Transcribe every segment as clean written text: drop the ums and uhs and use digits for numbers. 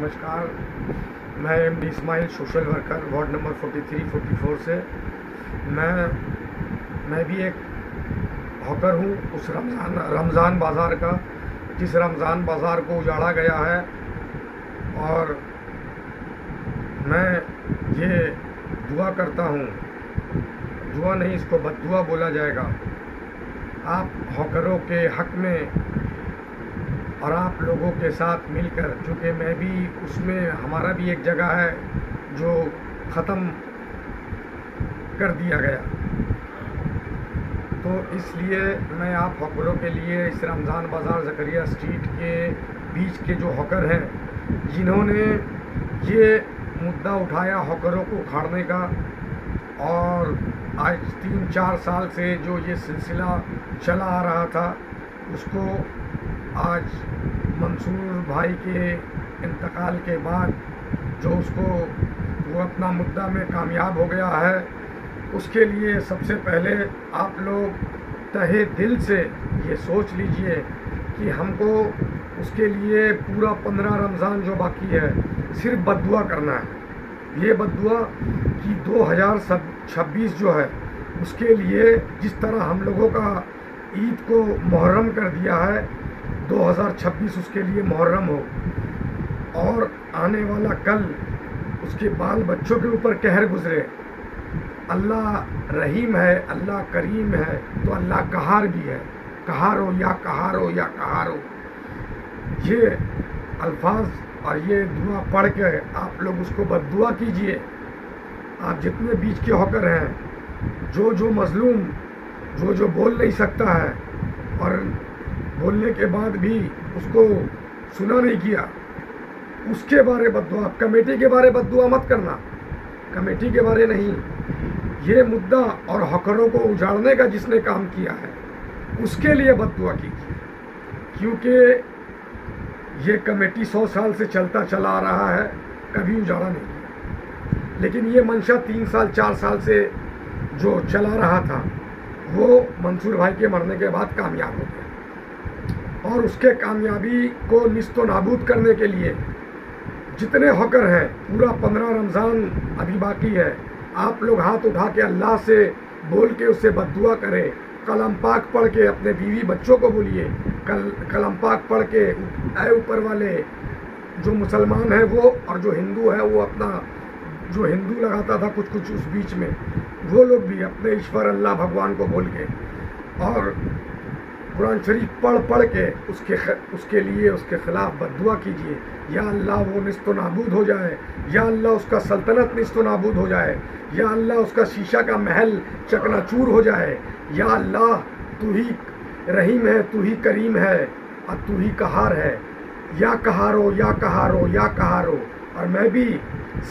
नमस्कार। मैं M D Ismail, social worker, ward number 43-44 से। मैं भी एक हॉकर हूँ उस रमज़ान बाज़ार का, जिस रमज़ान बाज़ार को उजाड़ा गया है। और मैं ये दुआ करता हूँ, दुआ नहीं, इसको बद्दुआ बोला जाएगा, आप हॉकरों के हक़ में और आप लोगों के साथ मिलकर, चूँकि मैं भी उसमें, हमारा भी एक जगह है जो ख़त्म कर दिया गया, तो इसलिए मैं आप हॉकरों के लिए इस रमज़ान बाज़ार ज़करिया स्ट्रीट के बीच के जो हॉकर हैं, जिन्होंने ये मुद्दा उठाया हॉकरों को उखाड़ने का, और आज 3-4 साल से जो ये सिलसिला चला आ रहा था, उसको आज मंसूर भाई के इंतकाल के बाद जो वो अपना मुद्दा में कामयाब हो गया है, उसके लिए सबसे पहले आप लोग तहे दिल से ये सोच लीजिए कि हमको उसके लिए पूरा 15 रमज़ान जो बाकी है सिर्फ बद्दुआ करना है। ये बद्दुआ कि 2026 जो है उसके लिए जिस तरह हम लोगों का ईद को मुहर्रम कर दिया है, 2026 उसके लिए मुहर्रम हो, और आने वाला कल उसके बाल बच्चों के ऊपर कहर गुजरे। अल्लाह रहीम है, अल्लाह करीम है, तो अल्लाह कहार भी है। कहारो या कहारो या कहारो, ये अल्फाज और ये दुआ पढ़ के आप लोग उसको बद्दुआ कीजिए। आप जितने बीच के हॉकर हैं, जो मजलूम, जो बोल नहीं सकता है और बोलने के बाद भी उसको सुना नहीं किया, उसके बारे बद्दुआ। कमेटी के बारे बद्दुआ मत करना, कमेटी के बारे नहीं। ये मुद्दा और हॉकरों को उजाड़ने का जिसने काम किया है, उसके लिए बद्दुआ कीजिए, क्योंकि ये कमेटी 100 साल से चलता चला आ रहा है, कभी उजाड़ा नहीं किया। लेकिन ये मंशा 3 साल 4 साल से जो चला रहा था, वो मंसूर भाई के मरने के बाद कामयाब हो गया। और उसके कामयाबी को निस्तो नाबूद करने के लिए जितने हॉकर हैं, पूरा 15 रमज़ान अभी बाकी है, आप लोग हाथ उठा के अल्लाह से बोल के उससे बद्दुआ करें। कलम पाक पढ़ के अपने बीवी बच्चों को बोलिए, कलम पाक पढ़ के, ऐ ऊपर वाले, जो मुसलमान है वो और जो हिंदू है वो अपना, जो हिंदू लगाता था कुछ उस बीच में, वो लोग भी अपने ईश्वर अल्लाह भगवान को बोल के और कुरान शरीफ पढ़ के उसके लिए उसके ख़िलाफ़ बद्दुआ कीजिए। या अल्लाह वो निस्तो नाबूद हो जाए, या अल्लाह उसका सल्तनत निस्तो नाबूद हो जाए, या अल्लाह उसका शीशा का महल चकनाचूर हो जाए। या अल्लाह तू ही रहीम है, तू ही करीम है, और तू ही कहार है। या कहारो या कहारो या कहारो। और मैं भी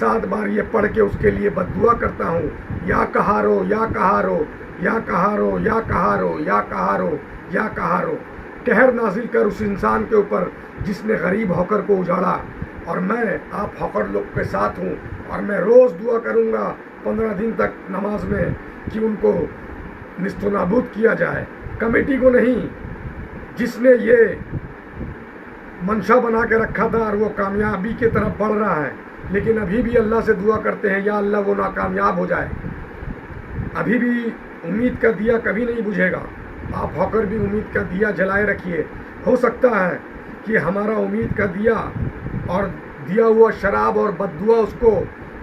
7 बार ये पढ़ के उसके लिए बद्दुआ करता हूँ। या कहारो या कहारो या कहारो या कहारो या कहारो या कहारो। कहर नाजिल कर उस इंसान के ऊपर जिसने गरीब हॉकर को उजाड़ा। और मैं आप हॉकर लोग के साथ हूँ, और मैं रोज़ दुआ करूँगा 15 दिन तक नमाज में कि उनको निस्तो नाबूद किया जाए। कमेटी को नहीं, जिसने ये मंशा बना के रखा था और वो कामयाबी की तरफ बढ़ रहा है, लेकिन अभी भी अल्लाह से दुआ करते हैं, या अल्लाह वो नाकामयाब हो जाए। अभी भी उम्मीद का दिया कभी नहीं बुझेगा। आप हॉकर भी उम्मीद का दिया जलाए रखिए। हो सकता है कि हमारा उम्मीद का दिया और दिया हुआ शराब और बद्दुआ उसको,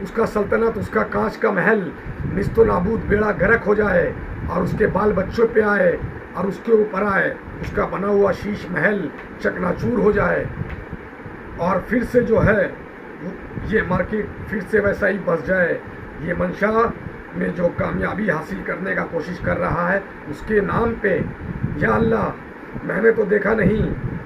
उसका सल्तनत, उसका कांच का महल निस्तो नाबूद, बेड़ा गर्क हो जाए, और उसके बाल बच्चों पे आए और उसके ऊपर आए, उसका बना हुआ शीश महल चकनाचूर हो जाए, और फिर से जो है ये मार्केट फिर से वैसा ही बस जाए। ये मंशा में जो कामयाबी हासिल करने का कोशिश कर रहा है, उसके नाम पे, या अल्लाह मैंने तो देखा नहीं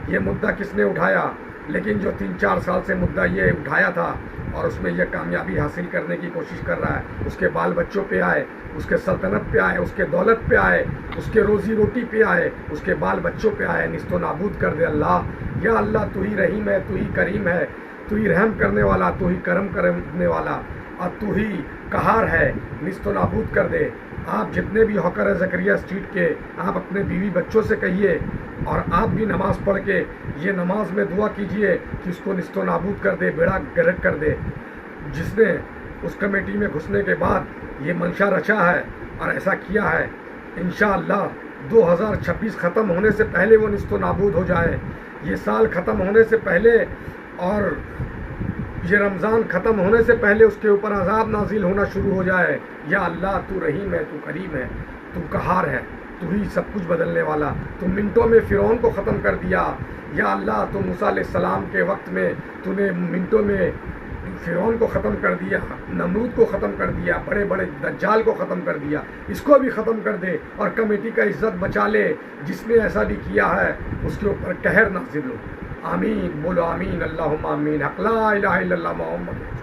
ये मुद्दा किसने उठाया, लेकिन जो 3-4 साल से मुद्दा ये उठाया था और उसमें ये कामयाबी हासिल करने की कोशिश कर रहा है, उसके बाल बच्चों पे आए, उसके सल्तनत पे आए, उसके दौलत पे आए, उसके रोज़ी रोटी पे आए, उसके बाल बच्चों पे आए, निस्तो नाबूद कर दे अल्लाह। या अल्लाह तू ही रहीम है, तू ही करीम है, तू ही रहम करने वाला, तू ही करम करने वाला, और तू ही कहार है, निस्तो नाबूद कर दे। آپ جتنے بھی ہوکر زکریا اسٹریٹ کے آپ اپنے بیوی بچوں سے کہیے اور آپ بھی نماز پڑھ کے یہ نماز میں دعا کیجئے کہ اس کو نیست و نابود کر دے، بیڑا گرک کر دے۔ جس نے اس کمیٹی میں گھسنے کے بعد یہ منشا رچا ہے اور ایسا کیا ہے، انشاءاللہ 2026 ختم ہونے سے پہلے وہ نیست و نابود ہو جائے، یہ سال ختم ہونے سے پہلے اور یہ رمضان ختم ہونے سے پہلے اس کے اوپر عذاب نازل ہونا شروع ہو جائے۔ یا اللہ تو رحیم ہے، تو کریم ہے، تو قہار ہے، تو ہی سب کچھ بدلنے والا، تو منٹوں میں فرعون کو ختم کر دیا۔ یا اللہ تو موسیٰ علیہ السلام کے وقت میں تو نے منٹوں میں فرعون کو ختم کر دیا، نمرود کو ختم کر دیا، بڑے بڑے دجال کو ختم کر دیا، اس کو بھی ختم کر دے اور کمیٹی کا عزت بچا لے۔ جس نے ایسا بھی کیا ہے اس کے اوپر قہر نازل ہو۔ آمین، بولو آمین، اللہم آمین، حق لا الہ الا اللہ محمد